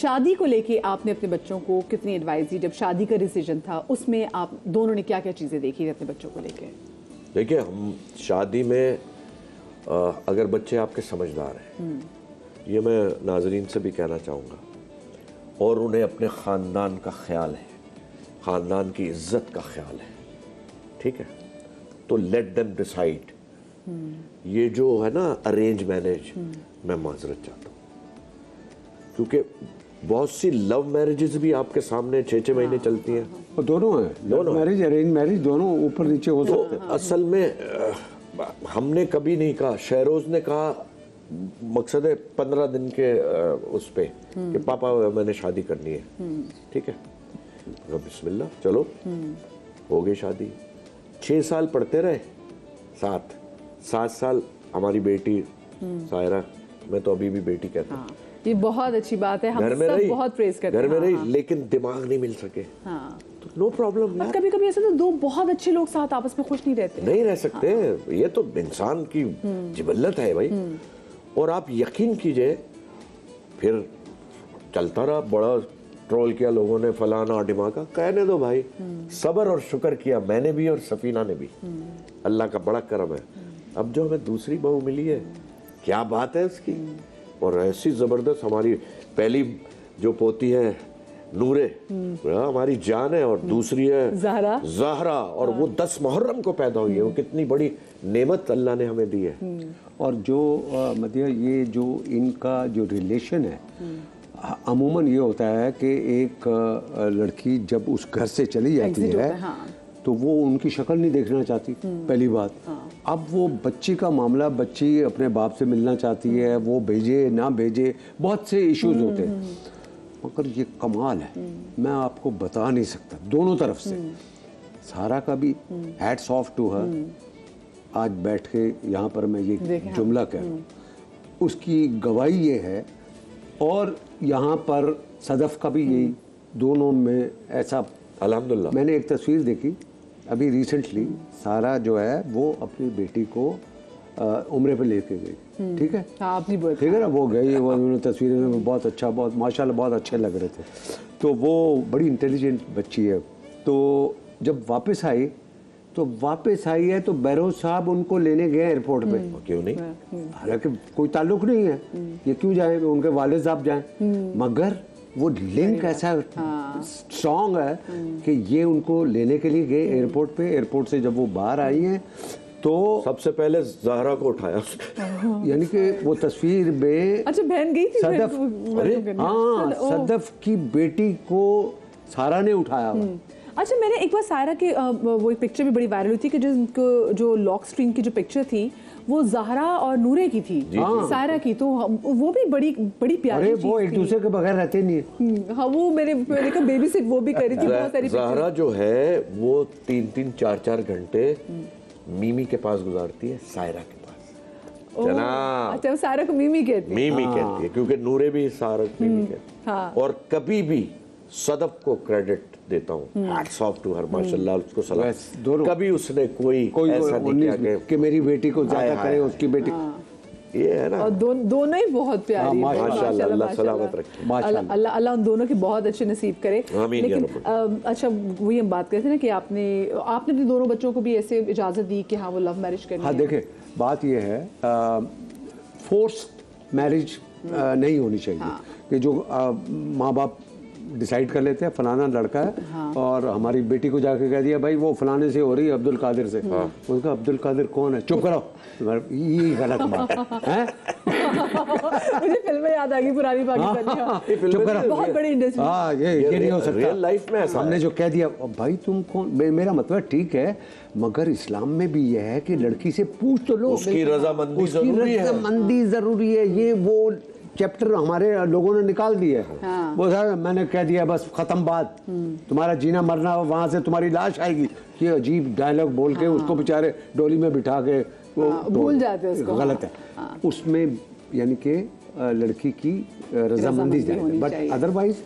शादी को लेके आपने अपने बच्चों को कितनी एडवाइस दी? जब शादी का डिसीजन था उसमें आप दोनों ने क्या क्या चीज़ें देखी अपने बच्चों को लेके? देखिए, हम शादी में अगर बच्चे आपके समझदार हैं, ये मैं नाजरीन से भी कहना चाहूँगा, और उन्हें अपने ख़ानदान का ख्याल है, ख़ानदान की इज्जत का ख्याल है, ठीक है, तो लेट देम डिसाइड। ये जो है ना अरेंज मैरिज, मैं माजरत चाहता हूँ, क्योंकि बहुत सी लव मैरिजेस भी आपके सामने 6-6 महीने चलती हैं। और दोनों हैं, लव मैरिज अरेंज मैरिज दोनों ऊपर नीचे हो सकते हैं। असल में हमने कभी नहीं कहा, शहरोज ने कहा, मकसद है 15 दिन के उस पे कि पापा मैंने शादी करनी है, ठीक है, बिस्मिल्लाह, चलो हो गई शादी। 6 साल पढ़ते रहे, 7 साल हमारी बेटी सायरा, मैं तो अभी भी बेटी कहता हूँ, ये बहुत अच्छी बात है, हम सब बहुत प्रेज करते हैं, घर में रही, लेकिन दिमाग नहीं मिल सके, तो नो प्रॉब्लम। कभी कभी ऐसा तो दो बहुत अच्छे लोग साथ आपस में खुश नहीं रहते, नहीं रह सकते, ये तो इंसान की जिबल्लत है भाई। और आप यकीन कीजिए, फिर चलता रहा, बड़ा ट्रोल किया लोगों ने, फलाना डिमाका, कहने दो भाई, सब्र और शुक्र किया मैंने भी और सफीना ने भी, अल्लाह का बड़ा करम है। अब जो हमें दूसरी बहू मिली है, क्या बात है उसकी, और ऐसी जबरदस्त, हमारी पहली जो पोती है नूरे, हमारी जान है, और दूसरी है ज़हरा, और वो 10 मुहर्रम को पैदा हुई है, वो कितनी बड़ी नेमत अल्लाह ने हमें दी है। और जो मदिया, ये जो इनका जो रिलेशन है, अमूमन ये होता है कि एक लड़की जब उस घर से चली जाती है, तो वो उनकी शक्ल नहीं देखना चाहती, पहली बात। अब वो बच्ची का मामला, बच्ची अपने बाप से मिलना चाहती है, वो भेजे ना भेजे, बहुत से इश्यूज होते हैं, मगर ये कमाल है, मैं आपको बता नहीं सकता, दोनों तरफ से। सारा का भी हैट्स ऑफ टू हर, आज बैठ के यहाँ पर मैं ये जुमला कह रहा हूँ, उसकी गवाही ये है, और यहाँ पर सदफ का भी यही, दोनों में ऐसा। अल्हम्दुलिल्लाह, मैंने एक तस्वीर देखी अभी रिसेंटली, सारा जो है वो अपनी बेटी को उम्रे पे लेके गई, ठीक है, ठीक है ना, वो गई, वो उन्होंने तस्वीरें में बहुत अच्छा, बहुत माशाल्लाह बहुत अच्छे लग रहे थे, तो वो बड़ी इंटेलिजेंट बच्ची है। तो जब वापस आई है तो बैरोज साहब उनको लेने गए एयरपोर्ट पे, क्यों नहीं, हालांकि कोई ताल्लुक नहीं है, ये क्यों जाए, उनके वालिद साहब जाए, मगर वो लिंक ऐसा स्ट्रॉन्ग है कि ये उनको लेने के लिए गए एयरपोर्ट पे। एयरपोर्ट से जब वो बाहर आई हैं तो सबसे पहले ज़हरा को उठाया, यानी कि वो तस्वीर में, अच्छा बहन गई थी सदफ, हाँ, सदफ की बेटी को सारा ने उठाया। अच्छा, मैंने एक बार सायरा की वो एक पिक्चर भी बड़ी वायरल हुई थी कि जो लॉक स्क्रीन की जो पिक्चर थी वो ज़हरा और नूरे की थी, सायरा की, तो वो भी बड़ी प्यारी चीज़ थी। वो एक दूसरे के बगैर रहते नहीं। हाँ, वो मैंने कहा बेबी सिट वो भी करी थी, बहुत सारी। ज़हरा जो है वो 3-3, 4-4 घंटे मीमी के पास गुजारती है, सायरा के पास। जनाब, अच्छा, सायरा को मीमी कहती है, क्योंकि नूरे भी सायरा को मीमी कहती है। और कभी भी सदफ को क्रेडिट देता हूँ, हैट्स ऑफ टू हर, माशाल्लाह, उसको सलाम, कभी उसने कोई ऐसा नहीं किया कि मेरी बेटी को ज्यादा करे, उसकी बेटी, ये है ना। और दोनों ही बहुत प्यारी, माशाल्लाह, अल्लाह सलामत रखे, अल्लाह उन दोनों की बहुत अच्छे नसीब करे। लेकिन अच्छा, वही हम बात करते हैं ना कि आपने अपने दोनों बच्चों को भी ऐसे इजाजत दी कि हाँ वो लव मैरिज करनी है। हाँ, देखिए बात ये है, फोर्स्ड मैरिज नहीं होनी चाहिए, कि जो माँ बाप डिसाइड कर लेते हैं फलाना लड़का है, और हमारी बेटी को जाके कह दिया भाई वो फलाने से हो रही है, अब्दुल कादिर से। उसका अब्दुल कादिर कौन है, चुप करो, ये गलत बात है। मुझे फिल्में याद आ गई पुरानी पाकिस्तानी, चुप करो, बहुत बड़ी इंडस्ट्री। हाँ, ये नहीं हो सकता रियल लाइफ में ऐसा। हमने जो कह दिया भाई तुम कौन, मेरा मतलब ठीक है, मगर इस्लाम में भी यह है कि लड़की से पूछ तो लो, उसकी रजामंदी जरूरी है। ये वो चैप्टर हमारे लोगों ने निकाल दिया है। वो सर मैंने कह दिया बस खत्म बात, तुम्हारा जीना मरना वहां से तुम्हारी लाश आएगी, ये अजीब डायलॉग बोल के उसको बेचारे डोली में बिठा के वो भूल जाते हैं उसको, गलत है। उसमें यानी कि लड़की की रजामंदी जाए, बट अदरवाइज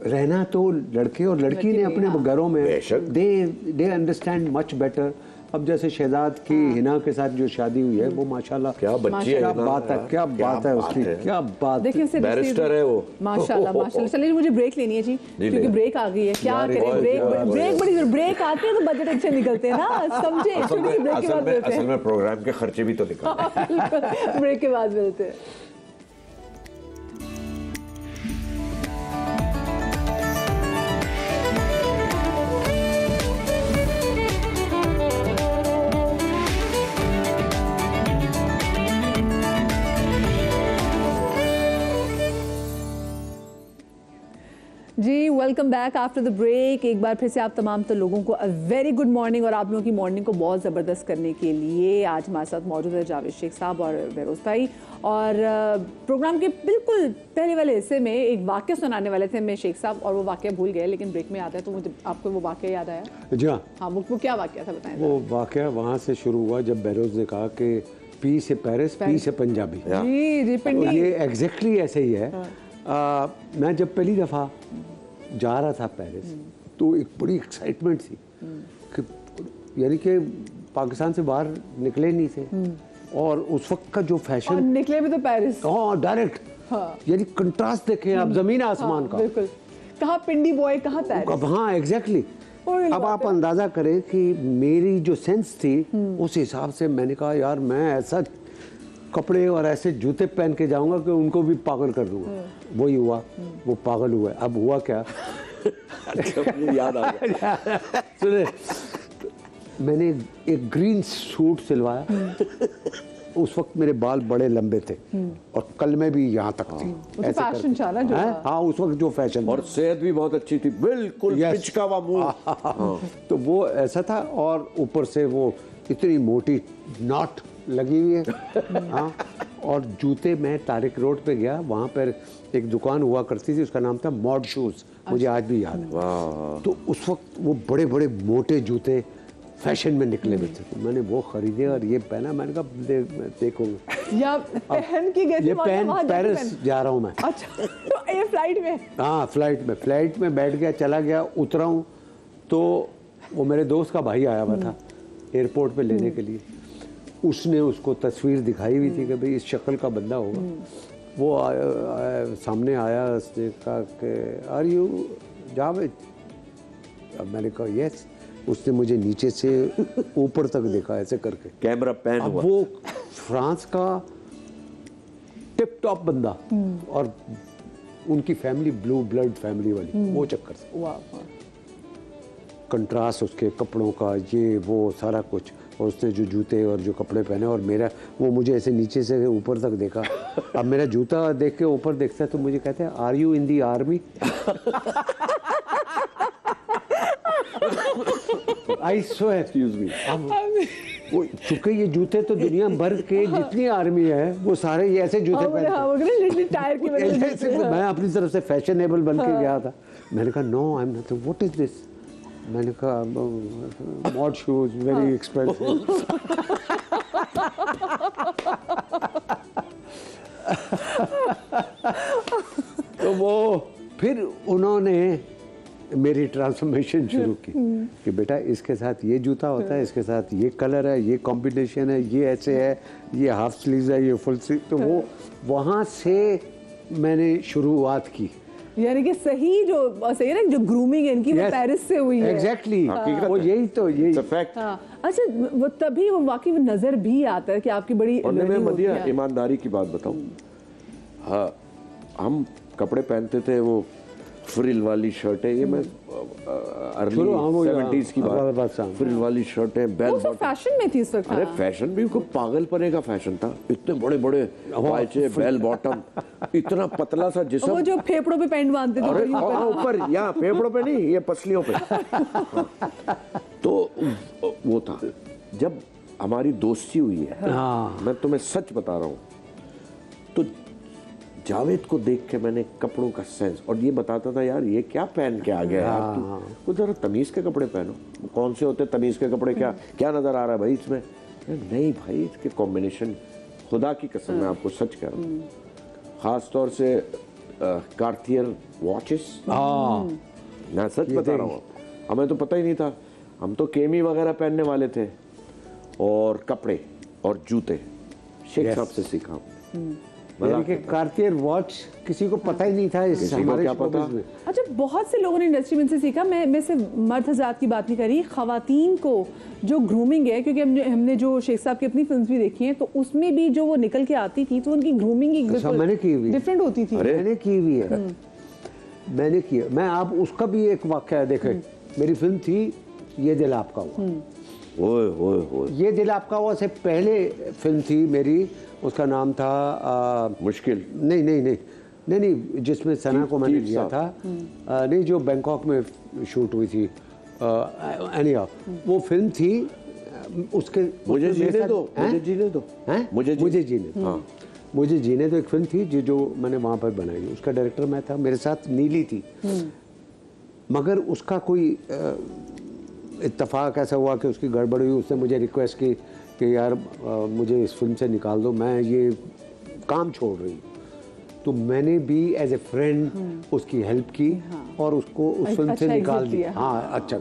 रहना तो लड़के और लड़की ने अपने घरों में, दे अंडरस्टैंड मच बेटर अब जैसे शहजाद की हिना के साथ जो शादी हुई है वो माशाल्लाह क्या बच्ची है, क्या बात है, क्या बात है उसकी, क्या बात। देखिए उसे बैरिस्टर है वो, माशाल्लाह माशाल्लाह। चलिए मुझे ब्रेक लेनी है जी, क्योंकि ब्रेक आ गई है। क्या करें, ब्रेक बड़ी जरूर, ब्रेक आते हैं तो बजट अच्छे निकलते हैं ना, समझे। ब्रेक के बाद मिलते असल में प्रोग्राम के खर्चे भी तो निकलते हैं। ब्रेक के बाद मिलते हैं। जी welcome back after the break. एक बार फिर से आप तमाम तो लोगों को वेरी गुड मॉर्निंग, और आप लोगों की मॉर्निंग को बहुत ज़बरदस्त करने के लिए आज हमारे साथ मौजूद है जावेद शेख साहब और बेरोज़ भाई। और प्रोग्राम के बिल्कुल पहले वाले हिस्से में एक वाक़या सुनाने वाले थे मैं शेख साहब, और वो वाक़या भूल गए, लेकिन ब्रेक में आता है तो मुझे आपको वो वाक़या याद आया। जी हाँ, वो क्या वाक़या था बताएं। वो वाक़या वहाँ से शुरू हुआ जब बेरोज़ ने कहा कि पी से पेरिस, पी से पंजाबी। जी जी, पिंडी। ये एग्जैक्टली ऐसे ही है। मैं जब पहली दफ़ा जा रहा था पेरिस तो एक बड़ी एक्साइटमेंट थी कि यानी कि पाकिस्तान से बाहर निकले नहीं थे, और उस वक्त का जो फैशन, और निकले भी तो पेरिस। हाँ डायरेक्ट, यानी कंट्रास्ट देखें आप जमीन आसमान का। बिल्कुल, कहाँ पिंडी बॉय, कहाँ पेरिस। हाँ एग्जैक्टली। अब आप अंदाजा करें कि मेरी जो सेंस थी उस हिसाब से मैंने कहा यार मैं ऐसा कपड़े और ऐसे जूते पहन के जाऊंगा कि उनको भी पागल कर दूंगा। वही हुआ, वो पागल हुआ। अब हुआ क्या याद आ गया। सुने, मैंने एक ग्रीन सूट सिलवाया। उस वक्त मेरे बाल बड़े लंबे थे और कल में भी यहाँ तक थी। ऐसे फैशन था ना जो। हाँ उस वक्त जो फैशन, और सेहत भी बहुत अच्छी थी, बिल्कुल पिचका हुआ मुंह। तो वो ऐसा था, और ऊपर से वो इतनी मोटी नॉट लगी हुई है। हाँ, और जूते, मैं तारिक रोड पे गया, वहाँ पर एक दुकान हुआ करती थी, उसका नाम था मॉड शूज, मुझे आज भी याद है। तो उस वक्त वो बड़े बड़े मोटे जूते फैशन में निकले हुए थे, तो मैंने वो खरीदे और ये पहना। मैंने कहा देखूंगा या पहन के गए, ये पहन पेरिस जा रहा हूँ मैं। अच्छा, तो ये फ्लाइट में? हाँ फ्लाइट में बैठ गया, चला गया, उतरा हूँ तो वो मेरे दोस्त का भाई आया हुआ था एयरपोर्ट पे लेने के लिए। उसने उसको तस्वीर दिखाई हुई थी कि भाई इस शक्ल का बंदा होगा। वो सामने आया, उसने कहा कि आर यू जावेद? अब मैंने कहा यस। उसने मुझे नीचे से ऊपर तक देखा ऐसे करके, कैमरा पैन हुआ। वो फ्रांस का टिप टॉप बंदा, और उनकी फैमिली ब्लू ब्लड फैमिली वाली, वो चक्कर से कंट्रास्ट उसके कपड़ों का, ये वो सारा कुछ, और उसने जो जूते और जो कपड़े पहने, और मेरा वो मुझे ऐसे नीचे से ऊपर तक देखा। अब मेरा जूता देख के ऊपर देखता है तो मुझे कहते हैं are you in the army? I swear, excuse me. वो चूंकि ये जूते तो दुनिया भर के जितनी आर्मी है वो सारे ये ऐसे जूते पहनते हैं। मैं अपनी तरफ से फैशनेबल बन के गया था। मैंने कहा no I am not, what is this? मैंने कहा मॉड शूज, वेरी एक्सपेंसिव। तो वो फिर उन्होंने मेरी ट्रांसफॉर्मेशन शुरू की कि बेटा इसके साथ ये जूता होता है, इसके साथ ये कलर है, ये कॉम्बिनेशन है, ये ऐसे है, ये हाफ स्लीव्स है, ये फुल स्लीव। तो वो वहाँ से मैंने शुरुआत की। यानी कि सही है ना, जो ग्रूमिंग है इनकी, वो पेरिस से हुई है। एग्जैक्टली, वो यही तो यही फैक्ट। अच्छा, वो तभी वो वाकई नजर भी आता है कि आपकी बड़ी। और मैं मदिया ईमानदारी की बात बताऊं, हाँ हम कपड़े पहनते थे वो फ्रिल वाली शर्टें, ये मैं अर्ली 70s की बात, फ्रिल वाली शर्टें, बेल बॉटम फैशन में थी इस वक्त। अरे फैशन भी खूब पागलपने का फैशन था। इतने बड़े बड़े पायचे, बेल बॉटम, इतना पतला सा जिस्म, वो जो फेफड़ों पे पैंट बांधते थे ऊपर, यहाँ फेफड़ों पे नहीं, ये पसलियों पे। तो वो था। जब हमारी दोस्ती हुई है, मैं तुम्हें सच बता रहा हूँ, तो जावेद को देख के मैंने कपड़ों का सेंस, और ये बताता था यार ये क्या पहन के आ गया यार तू, वो जरा तमीज के कपड़े पहनो। कौन से होते तमीज के कपड़े, क्या क्या नजर आ रहा है भाई इसमें? नहीं भाई, इसके कॉम्बिनेशन, खुदा की कसम मैं आपको सच कह रहा हूँ, खास तौर से कार्टियर वॉचेस, मैं सच बता रहा हूँ, हमें तो पता ही नहीं था, हम तो केमी वगैरह पहनने वाले थे। और कपड़े और जूते शेख साहब से सीखा। यानी कि कार्टियर वॉच किसी को पता ही नहीं था इस किसी को हमारे क्या पता? showbiz में। अच्छा, बहुत से लोगों ने इंडस्ट्री में इनसे सीखा। मैं सिर्फ मर्द हज़रात की बात नहीं कर रही, खवातीन को जो ग्रूमिंग है, क्योंकि हमने जो शेख साहब की अपनी फिल्म्स भी देखी हैं, तो उसमें भी जो वो निकल के आती थी तो उनकी ग्रूमिंग मैंने की हुई डिफरेंट होती थी। मैंने की हुई है, मैंने की है। मैं आप उसका भी एक वाक़या है, देखें मेरी फिल्म थी ये दिल आपका हुआ। ओए ओए ओए, ये दिल आपका हुआ से पहले फिल्म थी मेरी, उसका नाम था मुश्किल। नहीं, जिसमें सना को मैंने लिया था, नहीं, जो बैंकॉक में शूट हुई थी। वो फिल्म थी उसके मुझे जीने दो, मुझे जीने दो, हैं? मुझे जीने दो। हाँ, मुझे जीने दो एक फिल्म थी जो मैंने वहाँ पर बनाई। उसका डायरेक्टर मैं था, मेरे साथ नीली थी। मगर उसका कोई इत्तेफाक ऐसा हुआ कि उसकी गड़बड़ हुई। उसने मुझे रिक्वेस्ट की कि यार मुझे इस फिल्म से निकाल दो, मैं ये काम छोड़ रही हूँ। तो मैंने भी एज ए फ्रेंड उसकी हेल्प की और उसको उस फिल्म से निकाल दिया। हाँ, अच्छा।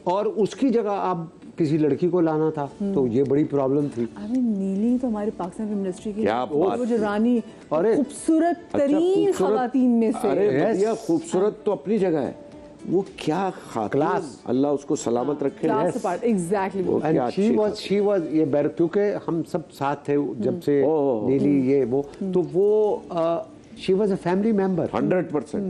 और उसकी जगह आप किसी लड़की को लाना था तो ये बड़ी प्रॉब्लम थी। अरे नीली तो हमारे पाकिस्तान फिल्म इंडस्ट्री की क्या बात वो जो रानी, अरे, खूबसूरत तरीन खवातीन में से। अरे भैया, खूबसूरत तो अपनी जगह है, वो क्या क्लास, अल्लाह उसको सलामत रखे। एग्जैक्टली। शी वाज ये क्योंकि हम सब साथ थे जब से नीली ये वो, तो वो she was a family member 100%।